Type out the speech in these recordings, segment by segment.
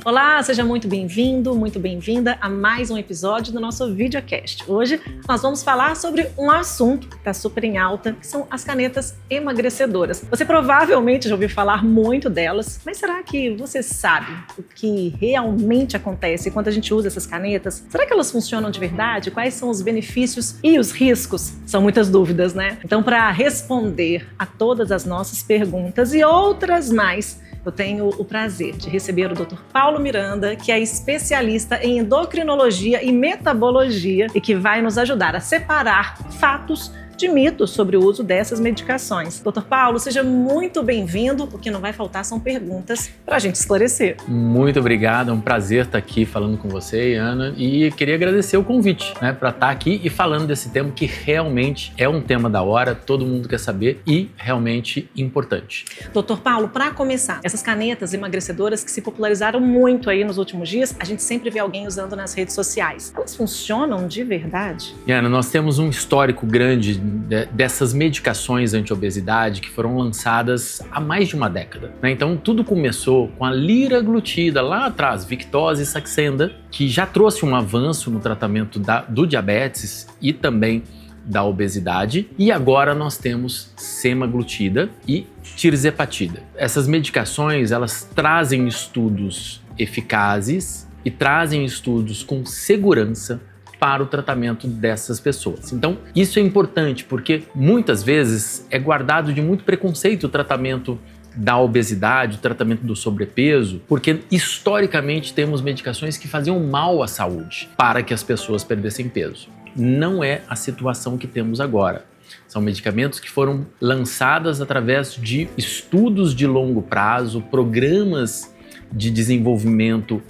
Olá, seja muito bem-vindo, muito bem-vinda a mais um episódio do nosso videocast. Hoje nós vamos falar sobre um assunto que está super em alta, que são as canetas emagrecedoras. Você provavelmente já ouviu falar muito delas, mas será que você sabe o que realmente acontece quando a gente usa essas canetas? Será que elas funcionam de verdade? Quais são os benefícios e os riscos? São muitas dúvidas, né? Então, para responder a todas as nossas perguntas e outras mais, eu tenho o prazer de receber o Dr. Paulo Miranda, que é especialista em endocrinologia e metabologia e que vai nos ajudar a separar fatos de mitos sobre o uso dessas medicações. Dr. Paulo, seja muito bem-vindo. O que não vai faltar são perguntas para a gente esclarecer. Muito obrigado, é um prazer estar aqui falando com você, Ana, e queria agradecer o convite, para estar aqui e falando desse tema que realmente é um tema da hora, todo mundo quer saber e realmente importante. Dr. Paulo, para começar, essas canetas emagrecedoras que se popularizaram muito aí nos últimos dias, a gente sempre vê alguém usando nas redes sociais. Elas funcionam de verdade? Ana, nós temos um histórico grande dessas medicações anti-obesidade que foram lançadas há mais de uma década. Então tudo começou com a liraglutida lá atrás, Victoza e Saxenda, que já trouxe um avanço no tratamento do diabetes e também da obesidade, e agora nós temos semaglutida e tirzepatida. Essas medicações, elas trazem estudos eficazes e trazem estudos com segurança para o tratamento dessas pessoas. Então, isso é importante porque muitas vezes é guardado de muito preconceito o tratamento da obesidade, o tratamento do sobrepeso, porque historicamente temos medicações que faziam mal à saúde para que as pessoas perdessem peso. Não é a situação que temos agora. São medicamentos que foram lançados através de estudos de longo prazo, programas de desenvolvimento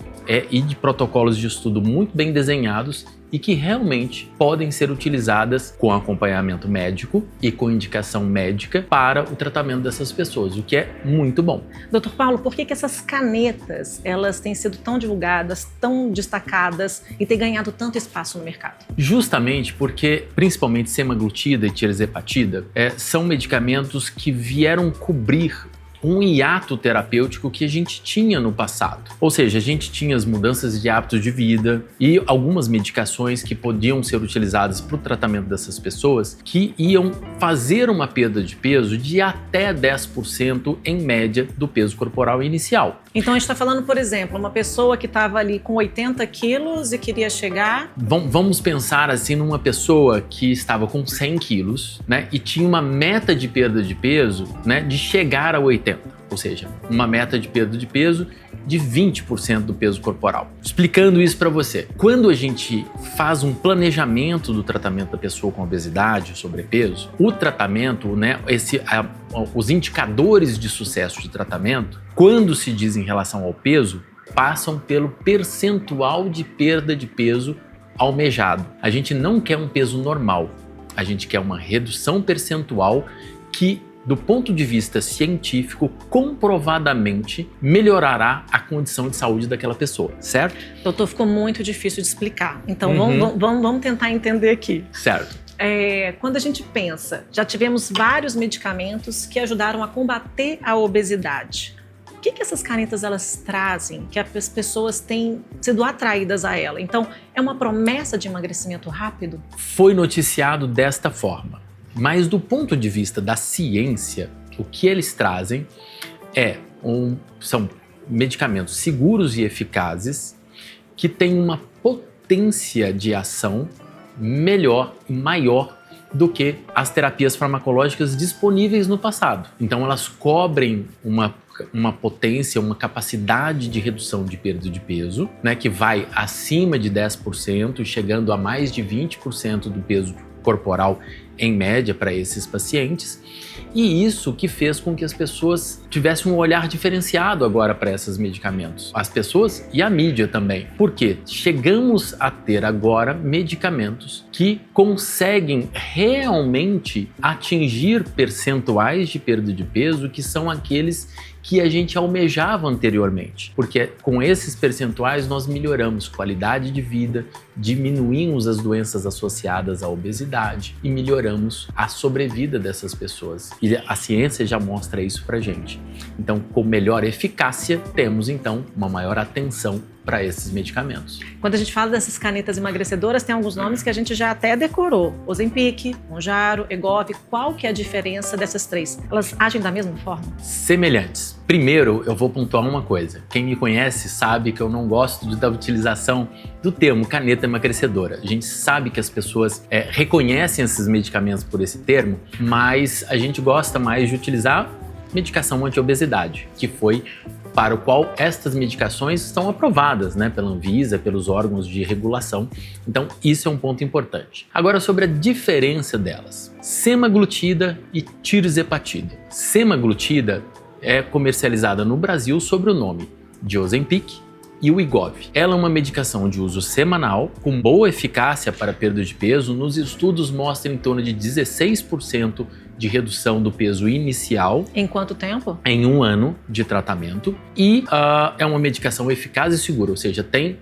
e de protocolos de estudo muito bem desenhados e que realmente podem ser utilizadas com acompanhamento médico e com indicação médica para o tratamento dessas pessoas, o que é muito bom. Dr. Paulo, por que essas canetas elas têm sido tão divulgadas, tão destacadas e têm ganhado tanto espaço no mercado? Justamente porque, principalmente semaglutida e tirzepatida, são medicamentos que vieram cobrir um hiato terapêutico que a gente tinha no passado. Ou seja, a gente tinha as mudanças de hábitos de vida e algumas medicações que podiam ser utilizadas para o tratamento dessas pessoas que iam fazer uma perda de peso de até 10% em média do peso corporal inicial. Então a gente está falando, por exemplo, uma pessoa que estava ali com 80 quilos e queria chegar... Vamos pensar assim numa pessoa que estava com 100 quilos, e tinha uma meta de perda de peso, de chegar a 80. Ou seja, uma meta de perda de peso de 20% do peso corporal. Explicando isso para você, quando a gente faz um planejamento do tratamento da pessoa com obesidade, sobrepeso, o tratamento, os indicadores de sucesso de tratamento, quando se diz em relação ao peso, passam pelo percentual de perda de peso almejado. A gente não quer um peso normal, a gente quer uma redução percentual que, do ponto de vista científico, comprovadamente melhorará a condição de saúde daquela pessoa, certo? Doutor, ficou muito difícil de explicar. Então vamos tentar entender aqui. Certo. Quando a gente pensa, já tivemos vários medicamentos que ajudaram a combater a obesidade. O que essas canetas elas trazem que as pessoas têm sido atraídas a ela? Então, é uma promessa de emagrecimento rápido? Foi noticiado desta forma. Mas do ponto de vista da ciência, o que eles trazem são medicamentos seguros e eficazes que têm uma potência de ação melhor e maior do que as terapias farmacológicas disponíveis no passado. Então elas cobrem uma potência, uma capacidade de redução de perda de peso, que vai acima de 10%, chegando a mais de 20% do peso corporal em média para esses pacientes, e isso que fez com que as pessoas tivessem um olhar diferenciado agora para esses medicamentos. As pessoas e a mídia também. Por quê? Chegamos a ter agora medicamentos que conseguem realmente atingir percentuais de perda de peso que são aqueles que a gente almejava anteriormente. Porque com esses percentuais nós melhoramos qualidade de vida, diminuímos as doenças associadas à obesidade e melhoramos a sobrevida dessas pessoas. E a ciência já mostra isso pra gente. Então, com melhor eficácia, temos então uma maior atenção para esses medicamentos. Quando a gente fala dessas canetas emagrecedoras, tem alguns nomes que a gente já até decorou. Ozempic, Mounjaro, Wegovy. Qual que é a diferença dessas três? Elas agem da mesma forma? Semelhantes. Primeiro, eu vou pontuar uma coisa. Quem me conhece sabe que eu não gosto da utilização do termo caneta emagrecedora. A gente sabe que as pessoas reconhecem esses medicamentos por esse termo, mas a gente gosta mais de utilizar medicação anti-obesidade, que foi para o qual estas medicações estão aprovadas, pela Anvisa, pelos órgãos de regulação. Então, isso é um ponto importante. Agora, sobre a diferença delas. Semaglutida e tirzepatida. Semaglutida é comercializada no Brasil sob o nome de Ozempic e Wegovy. Ela é uma medicação de uso semanal, com boa eficácia para perda de peso. Nos estudos mostra em torno de 16% de redução do peso inicial. Em quanto tempo? Em 1 ano de tratamento. E é uma medicação eficaz e segura, ou seja, tem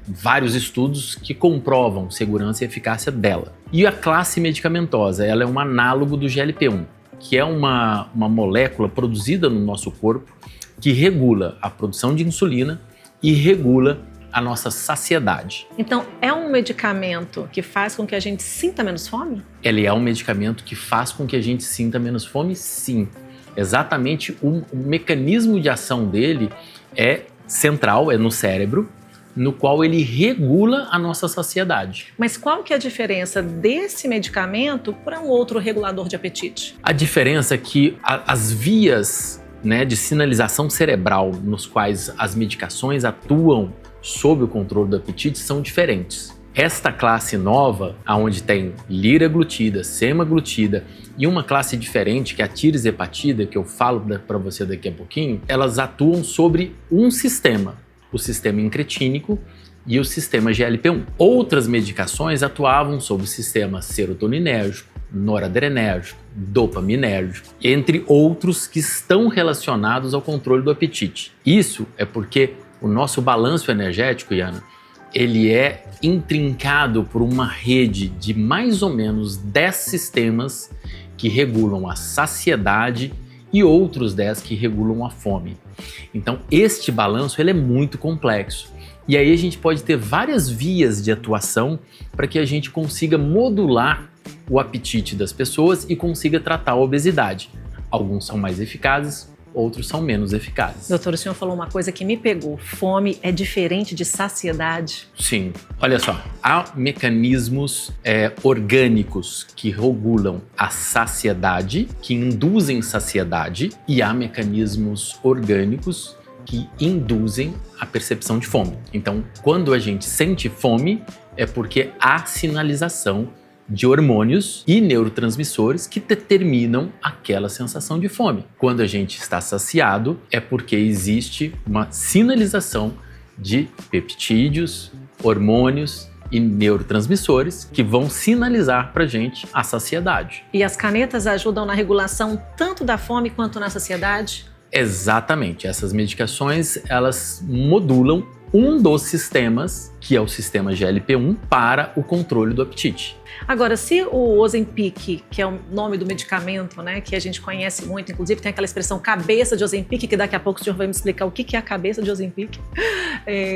vários estudos que comprovam segurança e eficácia dela. E a classe medicamentosa, ela é um análogo do GLP-1, que é uma molécula produzida no nosso corpo que regula a produção de insulina e regula a nossa saciedade. Então, é um medicamento que faz com que a gente sinta menos fome? Ele é um medicamento que faz com que a gente sinta menos fome, sim. Exatamente, o mecanismo de ação dele é central, é no cérebro, no qual ele regula a nossa saciedade. Mas qual que é a diferença desse medicamento para um outro regulador de apetite? A diferença é que as vias de sinalização cerebral nos quais as medicações atuam sob o controle do apetite são diferentes. Esta classe nova, onde tem liraglutida, semaglutida e uma classe diferente, que é a tirzepatida, que eu falo para você daqui a pouquinho, elas atuam sobre um sistema, o sistema incretínico e o sistema GLP-1. Outras medicações atuavam sobre o sistema serotoninérgico, noradrenérgico, dopaminérgico, entre outros que estão relacionados ao controle do apetite. Isso é porque o nosso balanço energético, Yana, ele é intrincado por uma rede de mais ou menos 10 sistemas que regulam a saciedade e outros 10 que regulam a fome. Então, este balanço ele é muito complexo. E aí a gente pode ter várias vias de atuação para que a gente consiga modular o apetite das pessoas e consiga tratar a obesidade. Alguns são mais eficazes, outros são menos eficazes. Doutor, o senhor falou uma coisa que me pegou. Fome é diferente de saciedade? Sim. Olha só, há mecanismos orgânicos que regulam a saciedade, que induzem saciedade, e há mecanismos orgânicos que induzem a percepção de fome. Então, quando a gente sente fome, é porque há sinalização de hormônios e neurotransmissores que determinam aquela sensação de fome. Quando a gente está saciado, é porque existe uma sinalização de peptídeos, hormônios e neurotransmissores que vão sinalizar pra gente a saciedade. E as canetas ajudam na regulação tanto da fome quanto na saciedade? Exatamente. Essas medicações, elas modulam um dos sistemas, que é o sistema GLP-1, para o controle do apetite. Agora, se o Ozempic, que é o nome do medicamento, que a gente conhece muito, inclusive tem aquela expressão cabeça de Ozempic, que daqui a pouco o senhor vai me explicar o que é a cabeça de Ozempic.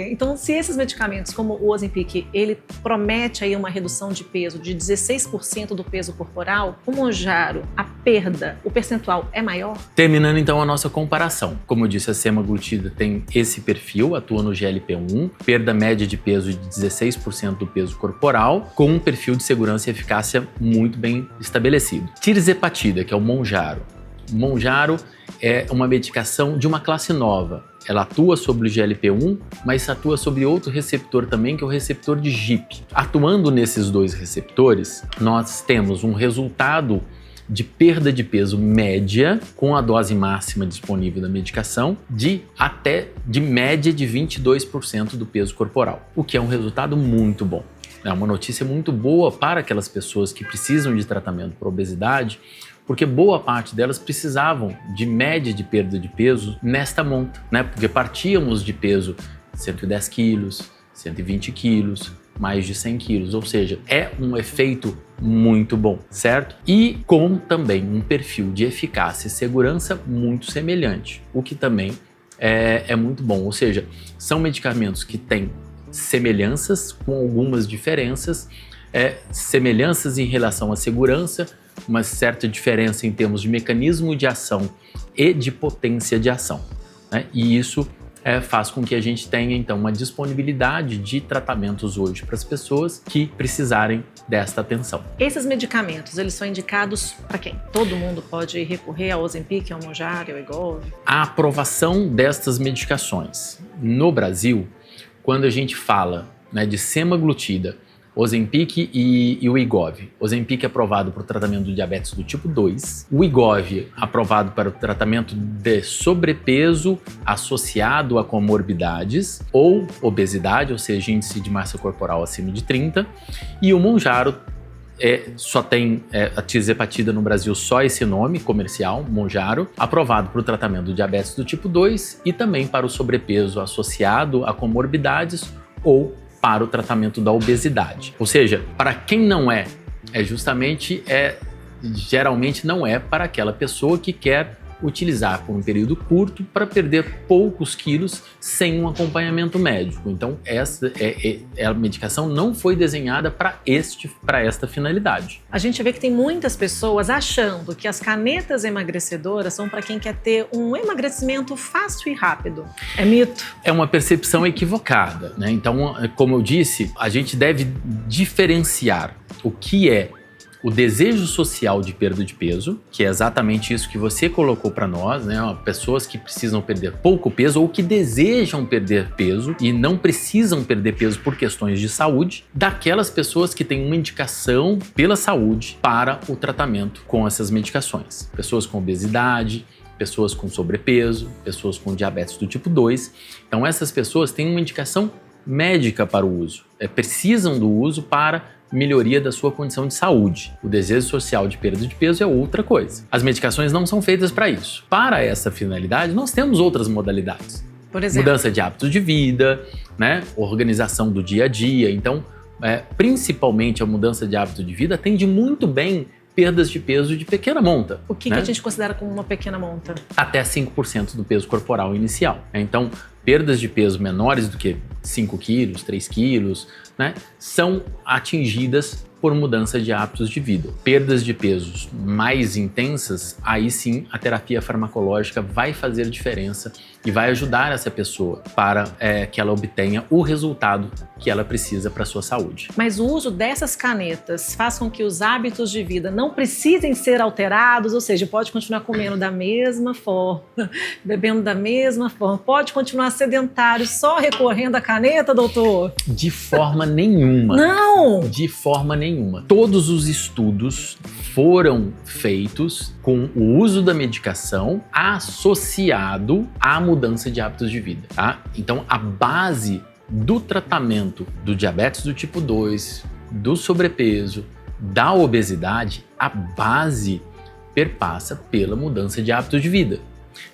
Então, se esses medicamentos, como o Ozempic, ele promete aí uma redução de peso de 16% do peso corporal, o Mounjaro, a perda, o percentual é maior? Terminando então a nossa comparação. Como eu disse, a semaglutida tem esse perfil, atua no GLP-1, perda média de peso de 16% do peso corporal, com um perfil de segurança e eficácia muito bem estabelecido. Tirzepatida, que é o Mounjaro. Mounjaro é uma medicação de uma classe nova. Ela atua sobre o GLP-1, mas atua sobre outro receptor também, que é o receptor de GIP. Atuando nesses dois receptores, nós temos um resultado de perda de peso média, com a dose máxima disponível da medicação, de média de 22% do peso corporal, o que é um resultado muito bom. É uma notícia muito boa para aquelas pessoas que precisam de tratamento para obesidade, porque boa parte delas precisavam de média de perda de peso nesta monta, né? Porque partíamos de peso 110 quilos, 120 quilos, mais de 100 quilos, ou seja, é um efeito muito bom, certo? E com também um perfil de eficácia e segurança muito semelhante, o que também é muito bom, ou seja, são medicamentos que têm semelhanças com algumas diferenças, semelhanças em relação à segurança, uma certa diferença em termos de mecanismo de ação e de potência de ação, né? E isso faz com que a gente tenha, então, uma disponibilidade de tratamentos hoje para as pessoas que precisarem desta atenção. Esses medicamentos, eles são indicados para quem? Todo mundo pode recorrer ao Ozempic, ao Mounjaro, ao Wegovy? A aprovação destas medicações no Brasil, quando a gente fala, né, de semaglutida, Ozempic e o Wegovy. Ozempic é aprovado para o tratamento do diabetes do tipo 2. O Wegovy aprovado para o tratamento de sobrepeso associado a comorbidades ou obesidade, ou seja, índice de massa corporal acima de 30. E o Mounjaro só tem a tirzepatida no Brasil, só esse nome comercial, Mounjaro, aprovado para o tratamento do diabetes do tipo 2 e também para o sobrepeso associado a comorbidades ou para o tratamento da obesidade. Ou seja, para quem não geralmente não é para aquela pessoa que quer utilizar por um período curto para perder poucos quilos sem um acompanhamento médico. Então, a medicação não foi desenhada para esta finalidade. A gente vê que tem muitas pessoas achando que as canetas emagrecedoras são para quem quer ter um emagrecimento fácil e rápido. É mito? É uma percepção equivocada, né? Então, como eu disse, a gente deve diferenciar o que é o desejo social de perda de peso, que é exatamente isso que você colocou para nós, né? Pessoas que precisam perder pouco peso ou que desejam perder peso e não precisam perder peso por questões de saúde, daquelas pessoas que têm uma indicação pela saúde para o tratamento com essas medicações. Pessoas com obesidade, pessoas com sobrepeso, pessoas com diabetes do tipo 2. Então essas pessoas têm uma indicação médica para o uso, precisam do uso para melhoria da sua condição de saúde. O desejo social de perda de peso é outra coisa. As medicações não são feitas para isso. Para essa finalidade, nós temos outras modalidades. Por exemplo? Mudança de hábitos de vida, né? Organização do dia a dia. Então, principalmente a mudança de hábito de vida atende muito bem perdas de peso de pequena monta. O que a gente considera como uma pequena monta? Até 5% do peso corporal inicial. Então, perdas de peso menores do que 5 quilos, 3 quilos, né, são atingidas por mudança de hábitos de vida. Perdas de pesos mais intensas, aí sim a terapia farmacológica vai fazer diferença e vai ajudar essa pessoa para que ela obtenha o resultado que ela precisa para a sua saúde. Mas o uso dessas canetas faz com que os hábitos de vida não precisem ser alterados, ou seja, pode continuar comendo da mesma forma, bebendo da mesma forma, pode continuar sedentário só recorrendo à caneta, doutor? De forma nenhuma. Não! De forma nenhuma. Todos os estudos foram feitos com o uso da medicação associado à mudança de hábitos de vida, tá? Então, a base do tratamento do diabetes do tipo 2, do sobrepeso, da obesidade, a base perpassa pela mudança de hábitos de vida.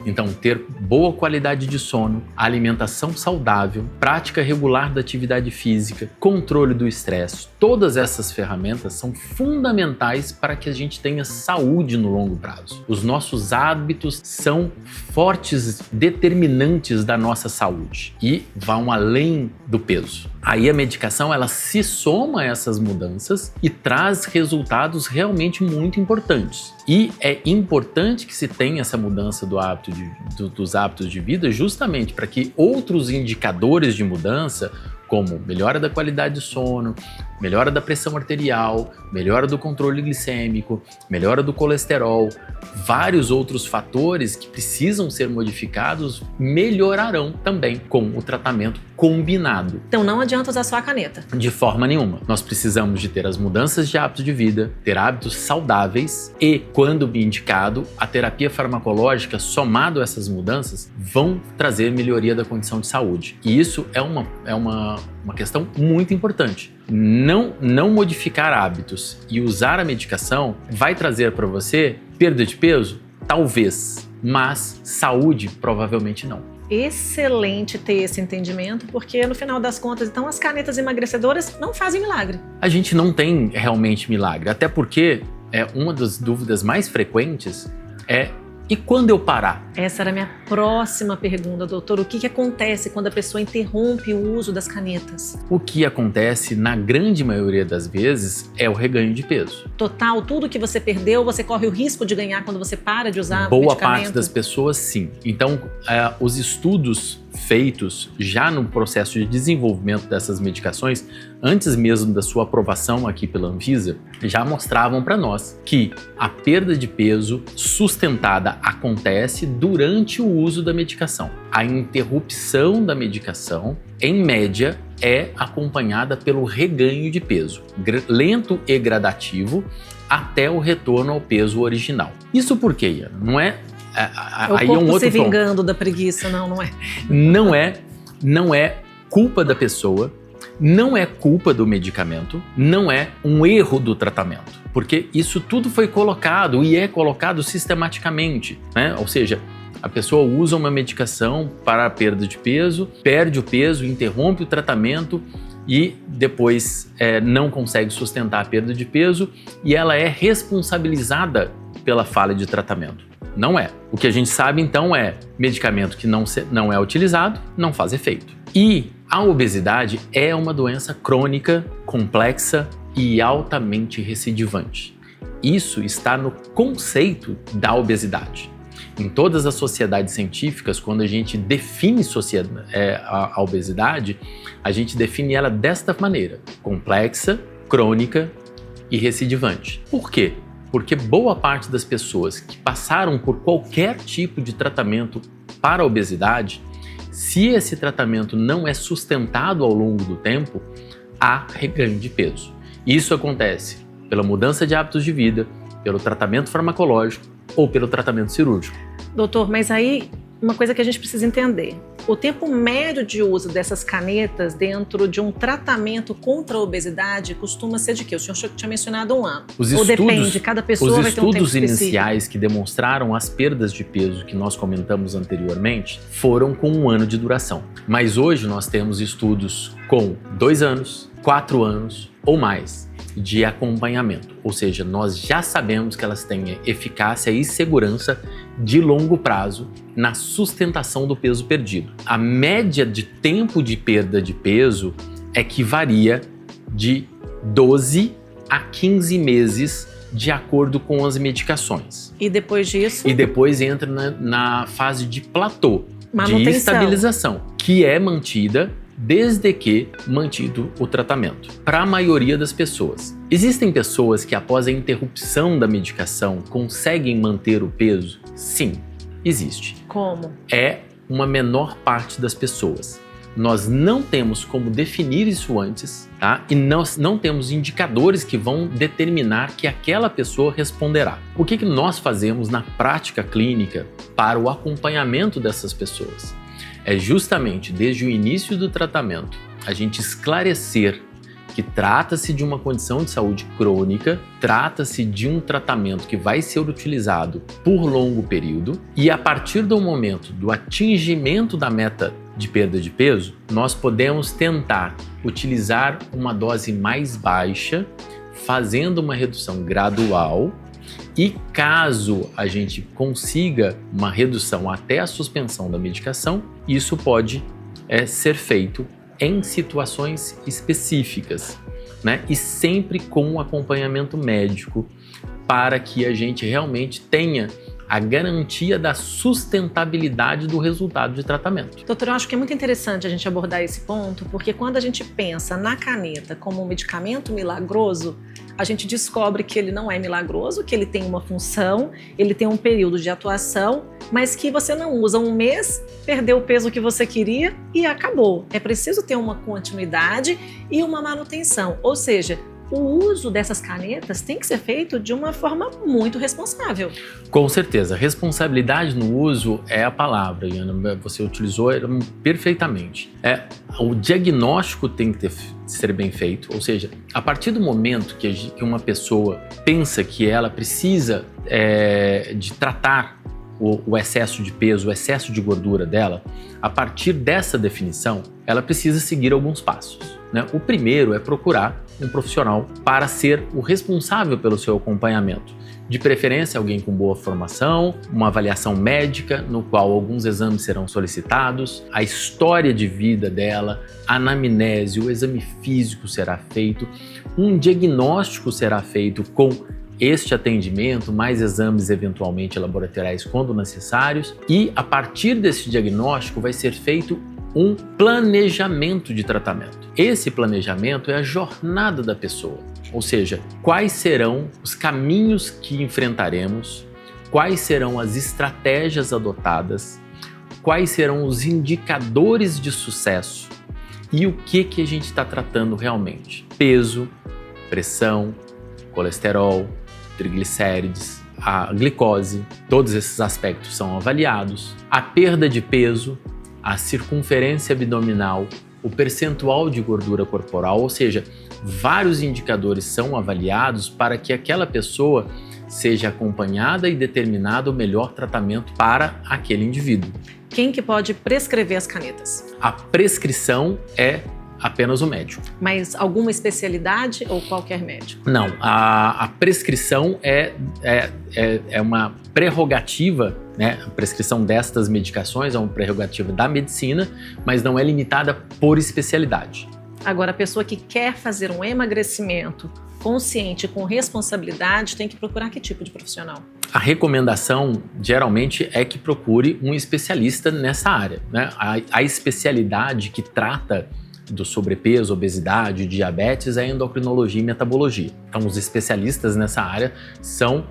Então, ter boa qualidade de sono, alimentação saudável, prática regular da atividade física, controle do estresse, todas essas ferramentas são fundamentais para que a gente tenha saúde no longo prazo. Os nossos hábitos são fortes determinantes da nossa saúde e vão além do peso. Aí a medicação ela se soma a essas mudanças e traz resultados realmente muito importantes. E é importante que se tenha essa mudança dos hábitos de vida justamente para que outros indicadores de mudança, como melhora da qualidade de sono, melhora da pressão arterial, melhora do controle glicêmico, melhora do colesterol, vários outros fatores que precisam ser modificados melhorarão também com o tratamento combinado. Então não adianta usar só a caneta. De forma nenhuma. Nós precisamos de ter as mudanças de hábitos de vida, ter hábitos saudáveis e, quando indicado, a terapia farmacológica somado a essas mudanças vão trazer melhoria da condição de saúde. E isso é uma uma questão muito importante. Não modificar hábitos e usar a medicação vai trazer para você perda de peso? Talvez, mas saúde provavelmente não. Excelente ter esse entendimento, porque no final das contas, então, as canetas emagrecedoras não fazem milagre. A gente não tem realmente milagre, até porque uma das dúvidas mais frequentes é: e quando eu parar? Essa era a minha próxima pergunta, doutor. O que acontece quando a pessoa interrompe o uso das canetas? O que acontece, na grande maioria das vezes, é o reganho de peso. Total, tudo que você perdeu, você corre o risco de ganhar quando você para de usar o Boa medicamento? parte das pessoas, sim. Então, os estudos feitos já no processo de desenvolvimento dessas medicações, antes mesmo da sua aprovação aqui pela Anvisa, já mostravam para nós que a perda de peso sustentada acontece durante o uso da medicação. A interrupção da medicação, em média, é acompanhada pelo reganho de peso, lento e gradativo, até o retorno ao peso original. Isso por quê, Iana? Não é... Aí é um outro se vingando da preguiça, não é? Não é culpa da pessoa, não é culpa do medicamento, não é um erro do tratamento, porque isso tudo foi colocado e é colocado sistematicamente, né? Ou seja, a pessoa usa uma medicação para a perda de peso, perde o peso, interrompe o tratamento e depois não consegue sustentar a perda de peso e ela é responsabilizada pela falha de tratamento. Não é. O que a gente sabe, então, é medicamento que não é utilizado, não faz efeito. E a obesidade é uma doença crônica, complexa e altamente recidivante. Isso está no conceito da obesidade. Em todas as sociedades científicas, quando a gente define a obesidade, a gente define ela desta maneira: complexa, crônica e recidivante. Por quê? Porque boa parte das pessoas que passaram por qualquer tipo de tratamento para a obesidade, se esse tratamento não é sustentado ao longo do tempo, há reganho de peso. Isso acontece pela mudança de hábitos de vida, pelo tratamento farmacológico ou pelo tratamento cirúrgico. Doutor, mas aí uma coisa que a gente precisa entender: o tempo médio de uso dessas canetas dentro de um tratamento contra a obesidade costuma ser de quê? O senhor tinha mencionado 1 ano. Ou depende, cada pessoa vai ter um tempo específico. Os estudos iniciais que demonstraram as perdas de peso que nós comentamos anteriormente foram com 1 ano de duração. Mas hoje nós temos estudos com 2 anos, 4 anos ou mais de acompanhamento. Ou seja, nós já sabemos que elas têm eficácia e segurança de longo prazo na sustentação do peso perdido. A média de tempo de perda de peso é que varia de 12 a 15 meses de acordo com as medicações. E depois disso? E depois entra na fase de platô, manutenção, de estabilização, que é mantida desde que mantido o tratamento. Para a maioria das pessoas. Existem pessoas que após a interrupção da medicação conseguem manter o peso? Sim, existe. Como? É uma menor parte das pessoas. Nós não temos como definir isso antes, tá? E nós não temos indicadores que vão determinar que aquela pessoa responderá. O que nós fazemos na prática clínica para o acompanhamento dessas pessoas? É justamente desde o início do tratamento a gente esclarecer que trata-se de uma condição de saúde crônica, trata-se de um tratamento que vai ser utilizado por longo período e a partir do momento do atingimento da meta de perda de peso, nós podemos tentar utilizar uma dose mais baixa, fazendo uma redução gradual. E caso a gente consiga uma redução até a suspensão da medicação, isso pode ser feito em situações específicas, né? E sempre com um acompanhamento médico para que a gente realmente tenha a garantia da sustentabilidade do resultado de tratamento. Doutor, eu acho que é muito interessante a gente abordar esse ponto, porque quando a gente pensa na caneta como um medicamento milagroso, a gente descobre que ele não é milagroso, que ele tem uma função, ele tem um período de atuação, mas que você não usa 1 mês, perdeu o peso que você queria e acabou. É preciso ter uma continuidade e uma manutenção, ou seja, o uso dessas canetas tem que ser feito de uma forma muito responsável. Com certeza, responsabilidade no uso é a palavra, Iana, você utilizou perfeitamente. O diagnóstico tem que ser bem feito, ou seja, a partir do momento que uma pessoa pensa que ela precisa de tratar o excesso de peso, o excesso de gordura dela, a partir dessa definição, ela precisa seguir alguns passos, né? O primeiro é procurar um profissional para ser o responsável pelo seu acompanhamento. De preferência, alguém com boa formação, uma avaliação médica, no qual alguns exames serão solicitados, a história de vida dela, a anamnese, o exame físico será feito, um diagnóstico será feito com este atendimento, mais exames eventualmente laboratoriais quando necessários, e a partir desse diagnóstico vai ser feito um planejamento de tratamento. Esse planejamento é a jornada da pessoa, ou seja, quais serão os caminhos que enfrentaremos, quais serão as estratégias adotadas, quais serão os indicadores de sucesso e o que a gente está tratando realmente. Peso, pressão, colesterol, triglicérides, a glicose, todos esses aspectos são avaliados. A perda de peso, a circunferência abdominal, o percentual de gordura corporal, ou seja, vários indicadores são avaliados para que aquela pessoa seja acompanhada e determinado o melhor tratamento para aquele indivíduo. Quem que pode prescrever as canetas? A prescrição é apenas o médico. Mas alguma especialidade ou qualquer médico? Não, a prescrição é uma prerrogativa, né? A prescrição destas medicações é uma prerrogativa da medicina, mas não é limitada por especialidade. Agora, a pessoa que quer fazer um emagrecimento consciente, com responsabilidade, tem que procurar que tipo de profissional? A recomendação, geralmente, é que procure um especialista nessa área, né? A especialidade que trata do sobrepeso, obesidade, diabetes é endocrinologia e metabologia. Então, os especialistas nessa área são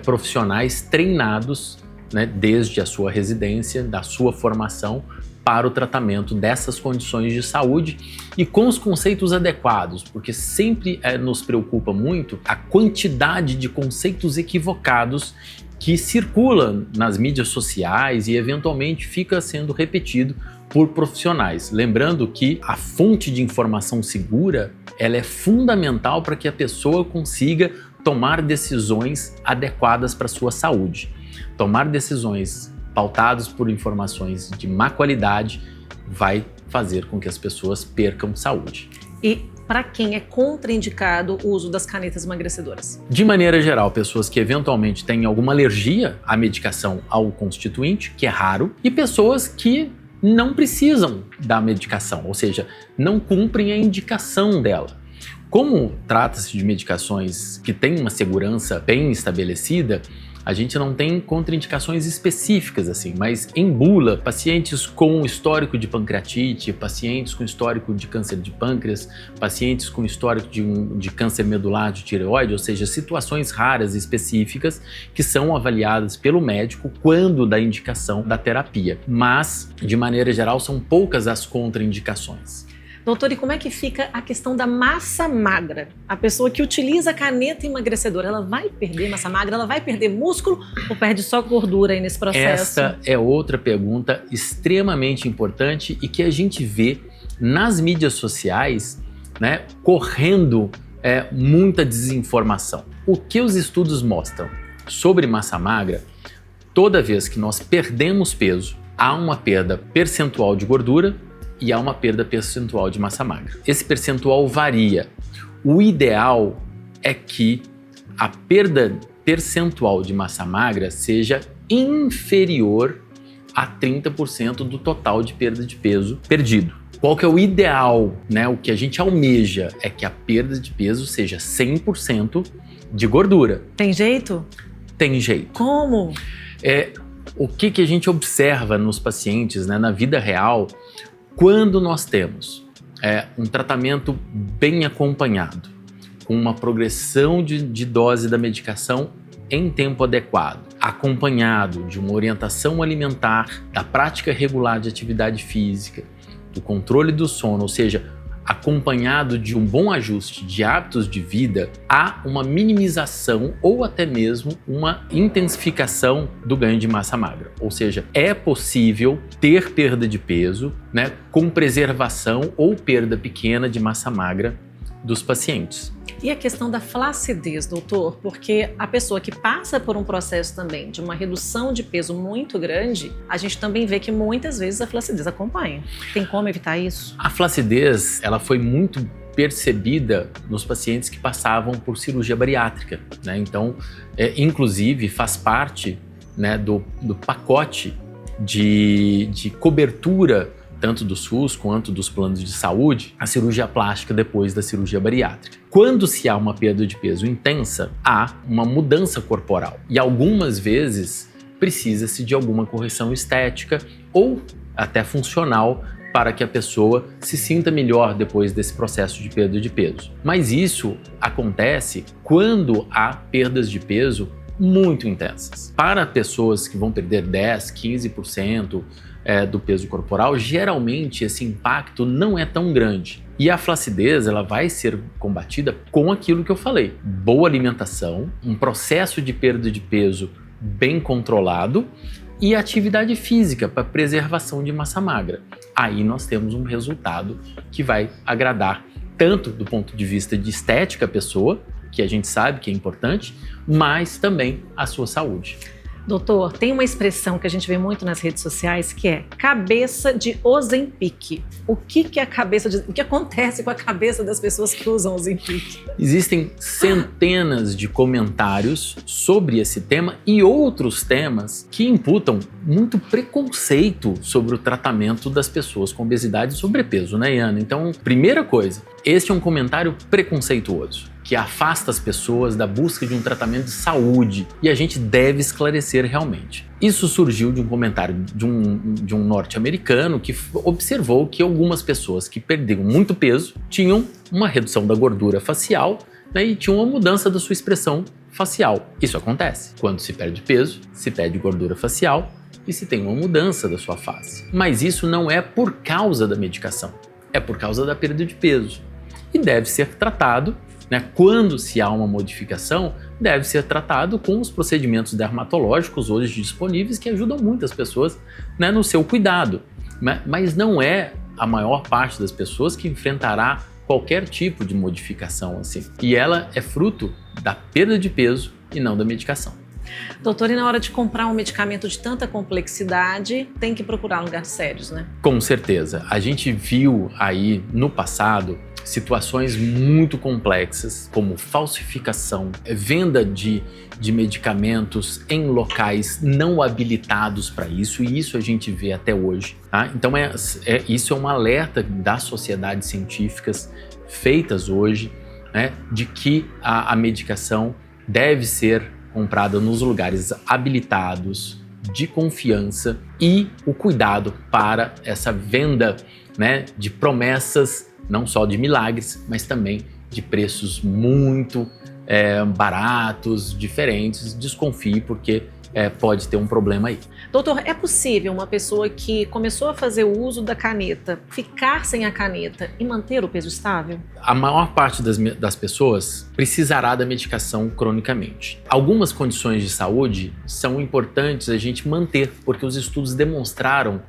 profissionais treinados, né, desde a sua residência, da sua formação, para o tratamento dessas condições de saúde e com os conceitos adequados, porque sempre nos preocupa muito a quantidade de conceitos equivocados que circula nas mídias sociais e eventualmente fica sendo repetido por profissionais. Lembrando que a fonte de informação segura, ela é fundamental para que a pessoa consiga tomar decisões adequadas para a sua saúde. Tomar decisões pautadas por informações de má qualidade vai fazer com que as pessoas percam saúde. E para quem é contraindicado o uso das canetas emagrecedoras? De maneira geral, pessoas que eventualmente têm alguma alergia à medicação ao constituinte, que é raro, e pessoas que não precisam da medicação, ou seja, não cumprem a indicação dela. Como trata-se de medicações que têm uma segurança bem estabelecida, a gente não tem contraindicações específicas assim, mas em bula, pacientes com histórico de pancreatite, pacientes com histórico de câncer de pâncreas, pacientes com histórico de câncer medular de tireoide, ou seja, situações raras e específicas que são avaliadas pelo médico quando da indicação da terapia. Mas, de maneira geral, são poucas as contraindicações. Doutor, e como é que fica a questão da massa magra? A pessoa que utiliza a caneta emagrecedora, ela vai perder massa magra? Ela vai perder músculo ou perde só gordura aí nesse processo? Essa é outra pergunta extremamente importante e que a gente vê nas mídias sociais, né, correndo muita desinformação. O que os estudos mostram sobre massa magra? Toda vez que nós perdemos peso, há uma perda percentual de gordura e há uma perda percentual de massa magra. Esse percentual varia. O ideal é que a perda percentual de massa magra seja inferior a 30% do total de perda de peso perdido. Qual que é o ideal, né? O que a gente almeja é que a perda de peso seja 100% de gordura. Tem jeito? Tem jeito. Como? O que a gente observa nos pacientes, né, na vida real, quando nós temos um tratamento bem acompanhado, com uma progressão de dose da medicação em tempo adequado, acompanhado de uma orientação alimentar, da prática regular de atividade física, do controle do sono, ou seja, acompanhado de um bom ajuste de hábitos de vida, há uma minimização ou até mesmo uma intensificação do ganho de massa magra. Ou seja, é possível ter perda de peso, né, com preservação ou perda pequena de massa magra dos pacientes. E a questão da flacidez, doutor? Porque a pessoa que passa por um processo também de uma redução de peso muito grande, a gente também vê que muitas vezes a flacidez acompanha. Tem como evitar isso? A flacidez, ela foi muito percebida nos pacientes que passavam por cirurgia bariátrica, né? Então, inclusive, faz parte, né, do pacote de cobertura tanto do SUS quanto dos planos de saúde, a cirurgia plástica depois da cirurgia bariátrica. Quando se há uma perda de peso intensa, há uma mudança corporal e algumas vezes precisa-se de alguma correção estética ou até funcional para que a pessoa se sinta melhor depois desse processo de perda de peso. Mas isso acontece quando há perdas de peso muito intensas. Para pessoas que vão perder 10, 15% do peso corporal, geralmente esse impacto não é tão grande. E a flacidez, ela vai ser combatida com aquilo que eu falei: boa alimentação, um processo de perda de peso bem controlado e atividade física para preservação de massa magra. Aí nós temos um resultado que vai agradar tanto do ponto de vista de estética a pessoa, que a gente sabe que é importante, mas também a sua saúde. Doutor, tem uma expressão que a gente vê muito nas redes sociais que é cabeça de Ozempic. O que é o que acontece com a cabeça das pessoas que usam Ozempic? Existem centenas de comentários sobre esse tema e outros temas que imputam muito preconceito sobre o tratamento das pessoas com obesidade e sobrepeso, né, Iana? Então, primeira coisa, este é um comentário preconceituoso, que afasta as pessoas da busca de um tratamento de saúde, e a gente deve esclarecer realmente. Isso surgiu de um comentário de um norte-americano que observou que algumas pessoas que perderam muito peso tinham uma redução da gordura facial, né, e tinham uma mudança da sua expressão facial. Isso acontece. Quando se perde peso, se perde gordura facial e se tem uma mudança da sua face. Mas isso não é por causa da medicação, é por causa da perda de peso. E deve ser tratado, né, quando se há uma modificação, deve ser tratado com os procedimentos dermatológicos hoje disponíveis que ajudam muitas pessoas, né, no seu cuidado. Mas não é a maior parte das pessoas que enfrentará qualquer tipo de modificação assim. E ela é fruto da perda de peso e não da medicação. Doutor, e na hora de comprar um medicamento de tanta complexidade, tem que procurar lugares sérios, né? Com certeza. A gente viu aí no passado situações muito complexas, como falsificação, venda de medicamentos em locais não habilitados para isso, e isso a gente vê até hoje. Tá? Então isso é um alerta das sociedades científicas feitas hoje, né, de que a medicação deve ser comprada nos lugares habilitados, de confiança, e o cuidado para essa venda, né, de promessas, não só de milagres, mas também de preços muito baratos, diferentes. Desconfie, porque pode ter um problema aí. Doutor, é possível uma pessoa que começou a fazer o uso da caneta ficar sem a caneta e manter o peso estável? A maior parte das pessoas precisará da medicação cronicamente. Algumas condições de saúde são importantes a gente manter, porque os estudos demonstraram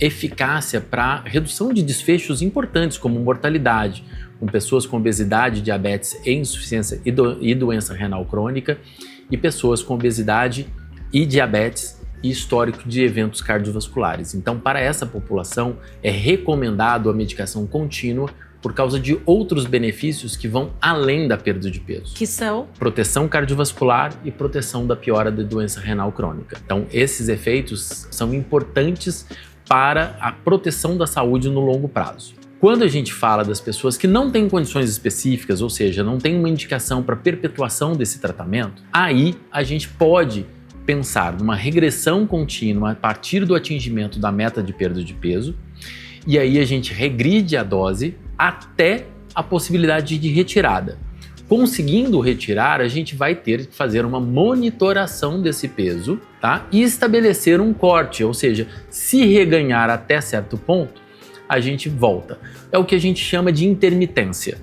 eficácia para redução de desfechos importantes, como mortalidade, com pessoas com obesidade, diabetes e insuficiência e doença renal crônica, e pessoas com obesidade e diabetes e histórico de eventos cardiovasculares. Então, para essa população, é recomendado a medicação contínua por causa de outros benefícios que vão além da perda de peso. Que são? Proteção cardiovascular e proteção da piora da doença renal crônica. Então, esses efeitos são importantes para a proteção da saúde no longo prazo. Quando a gente fala das pessoas que não têm condições específicas, ou seja, não tem uma indicação para perpetuação desse tratamento, aí a gente pode pensar numa regressão contínua a partir do atingimento da meta de perda de peso, e aí a gente regride a dose até a possibilidade de retirada. Conseguindo retirar, a gente vai ter que fazer uma monitoração desse peso, tá? E estabelecer um corte, ou seja, se reganhar até certo ponto, a gente volta. É o que a gente chama de intermitência,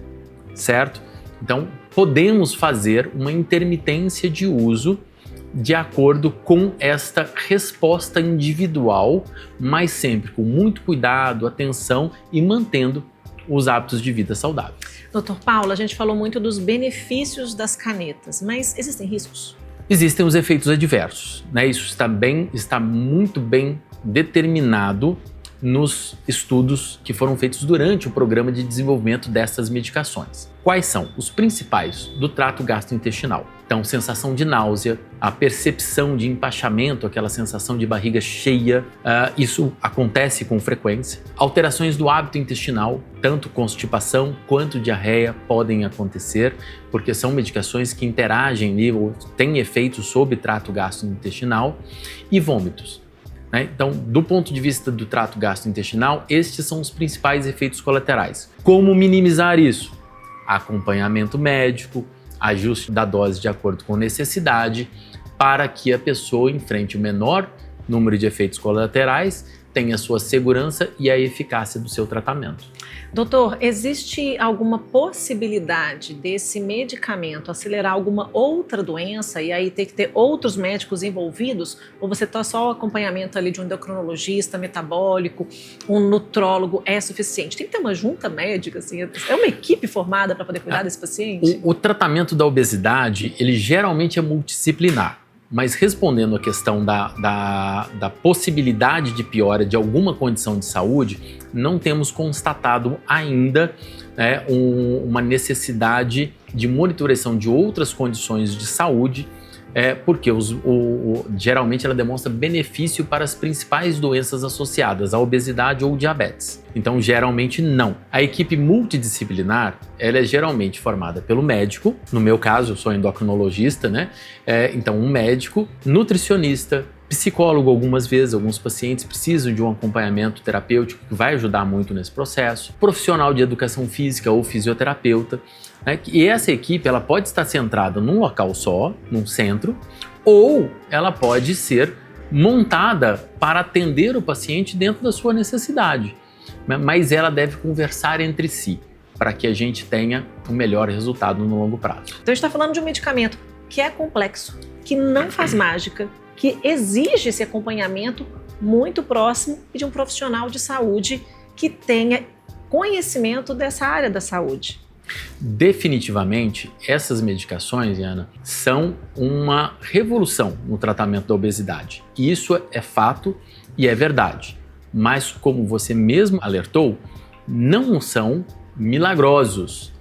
certo? Então, podemos fazer uma intermitência de uso de acordo com esta resposta individual, mas sempre com muito cuidado, atenção e mantendo os hábitos de vida saudáveis. Doutor Paulo, a gente falou muito dos benefícios das canetas, mas existem riscos? Existem os efeitos adversos, né? Isso está muito bem determinado nos estudos que foram feitos durante o programa de desenvolvimento dessas medicações. Quais são os principais do trato gastrointestinal? Então, sensação de náusea, a percepção de empachamento, aquela sensação de barriga cheia, isso acontece com frequência. Alterações do hábito intestinal, tanto constipação quanto diarreia podem acontecer, porque são medicações que interagem ou têm efeitos sobre o trato gastrointestinal, e vômitos. Então, do ponto de vista do trato gastrointestinal, estes são os principais efeitos colaterais. Como minimizar isso? Acompanhamento médico, ajuste da dose de acordo com necessidade, para que a pessoa enfrente o menor número de efeitos colaterais, tenha sua segurança e a eficácia do seu tratamento. Doutor, existe alguma possibilidade desse medicamento acelerar alguma outra doença e aí ter que ter outros médicos envolvidos? Ou você tá só o acompanhamento ali de um endocrinologista, metabólico, um nutrólogo é suficiente? Tem que ter uma junta médica, assim, é uma equipe formada para poder cuidar desse paciente? O tratamento da obesidade, ele geralmente é multidisciplinar. Mas respondendo à questão da possibilidade de piora de alguma condição de saúde, não temos constatado ainda uma necessidade de monitoração de outras condições de saúde, porque geralmente ela demonstra benefício para as principais doenças associadas à obesidade ou diabetes. Então, geralmente não. A equipe multidisciplinar, ela é geralmente formada pelo médico, no meu caso, eu sou endocrinologista, né? Então, um médico, nutricionista, psicólogo algumas vezes, alguns pacientes precisam de um acompanhamento terapêutico que vai ajudar muito nesse processo, profissional de educação física ou fisioterapeuta, né? E essa equipe ela pode estar centrada num local só, num centro, ou ela pode ser montada para atender o paciente dentro da sua necessidade, mas ela deve conversar entre si para que a gente tenha um melhor resultado no longo prazo. Então a gente está falando de um medicamento que é complexo, que não faz mágica, que exige esse acompanhamento muito próximo e de um profissional de saúde que tenha conhecimento dessa área da saúde. Definitivamente, essas medicações, Ana, são uma revolução no tratamento da obesidade. Isso é fato e é verdade. Mas, como você mesmo alertou, não são milagrosos,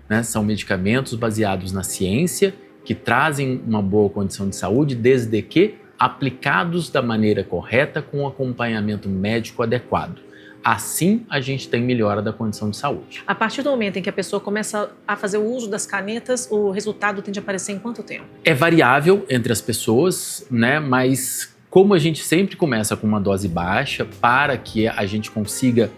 né? São medicamentos baseados na ciência que trazem uma boa condição de saúde, desde que aplicados da maneira correta, com acompanhamento médico adequado. Assim, a gente tem melhora da condição de saúde. A partir do momento em que a pessoa começa a fazer o uso das canetas, o resultado tende a aparecer em quanto tempo? É variável entre as pessoas, né? Mas como a gente sempre começa com uma dose baixa, para que a gente consiga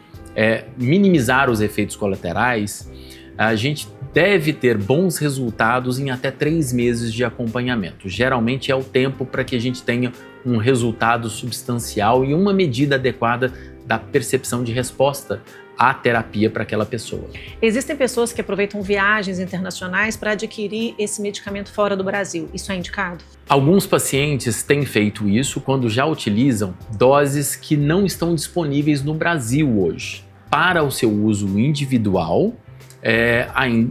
minimizar os efeitos colaterais, a gente deve ter bons resultados em até 3 meses de acompanhamento. Geralmente é o tempo para que a gente tenha um resultado substancial e uma medida adequada da percepção de resposta à terapia para aquela pessoa. Existem pessoas que aproveitam viagens internacionais para adquirir esse medicamento fora do Brasil. Isso é indicado? Alguns pacientes têm feito isso quando já utilizam doses que não estão disponíveis no Brasil hoje. Para o seu uso individual,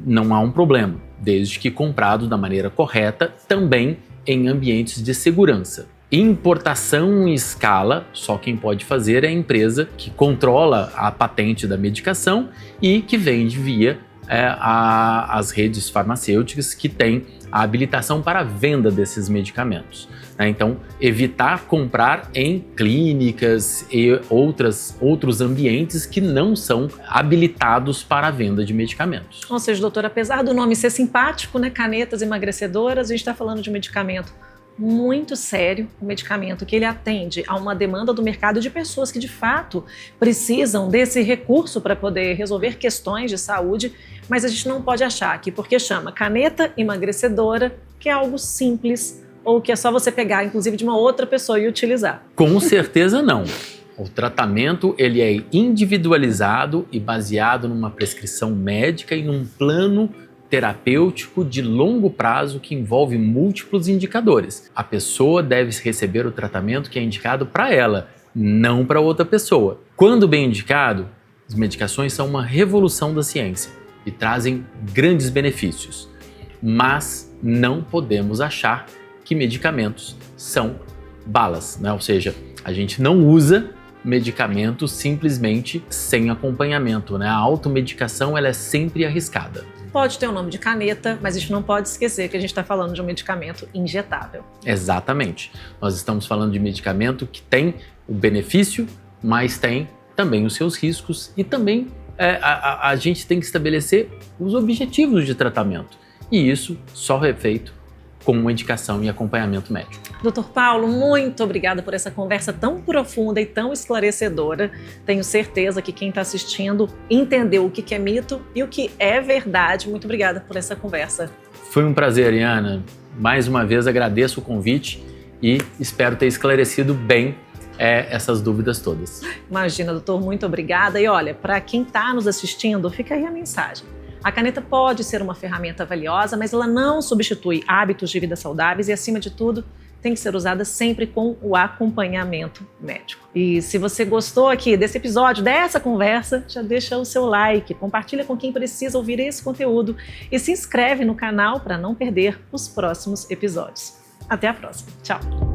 não há um problema, desde que comprado da maneira correta, também em ambientes de segurança. Importação em escala, só quem pode fazer é a empresa que controla a patente da medicação e que vende via as redes farmacêuticas que têm a habilitação para a venda desses medicamentos. Então, evitar comprar em clínicas e outros ambientes que não são habilitados para a venda de medicamentos. Ou seja, doutor, apesar do nome ser simpático, né, canetas emagrecedoras, a gente está falando de um medicamento muito sério, um medicamento que ele atende a uma demanda do mercado de pessoas que de fato precisam desse recurso para poder resolver questões de saúde, mas a gente não pode achar que porque chama caneta emagrecedora, que é algo simples ou que é só você pegar, inclusive, de uma outra pessoa e utilizar. Com certeza não. O tratamento ele é individualizado e baseado numa prescrição médica e num plano terapêutico de longo prazo que envolve múltiplos indicadores. A pessoa deve receber o tratamento que é indicado para ela, não para outra pessoa. Quando bem indicado, as medicações são uma revolução da ciência e trazem grandes benefícios. Mas não podemos achar que medicamentos são balas, né? Ou seja, a gente não usa medicamento simplesmente sem acompanhamento, né? A automedicação ela é sempre arriscada. Pode ter o nome de caneta, mas a gente não pode esquecer que a gente está falando de um medicamento injetável. Exatamente. Nós estamos falando de medicamento que tem o benefício, mas tem também os seus riscos e também a gente tem que estabelecer os objetivos de tratamento. E isso só é feito com uma indicação e acompanhamento médico. Dr. Paulo, muito obrigada por essa conversa tão profunda e tão esclarecedora. Tenho certeza que quem está assistindo entendeu o que é mito e o que é verdade. Muito obrigada por essa conversa. Foi um prazer, Ariana. Mais uma vez agradeço o convite e espero ter esclarecido bem essas dúvidas todas. Imagina, doutor, muito obrigada. E olha, para quem está nos assistindo, fica aí a mensagem. A caneta pode ser uma ferramenta valiosa, mas ela não substitui hábitos de vida saudáveis e, acima de tudo, tem que ser usada sempre com o acompanhamento médico. E se você gostou aqui desse episódio, dessa conversa, já deixa o seu like, compartilha com quem precisa ouvir esse conteúdo e se inscreve no canal para não perder os próximos episódios. Até a próxima. Tchau!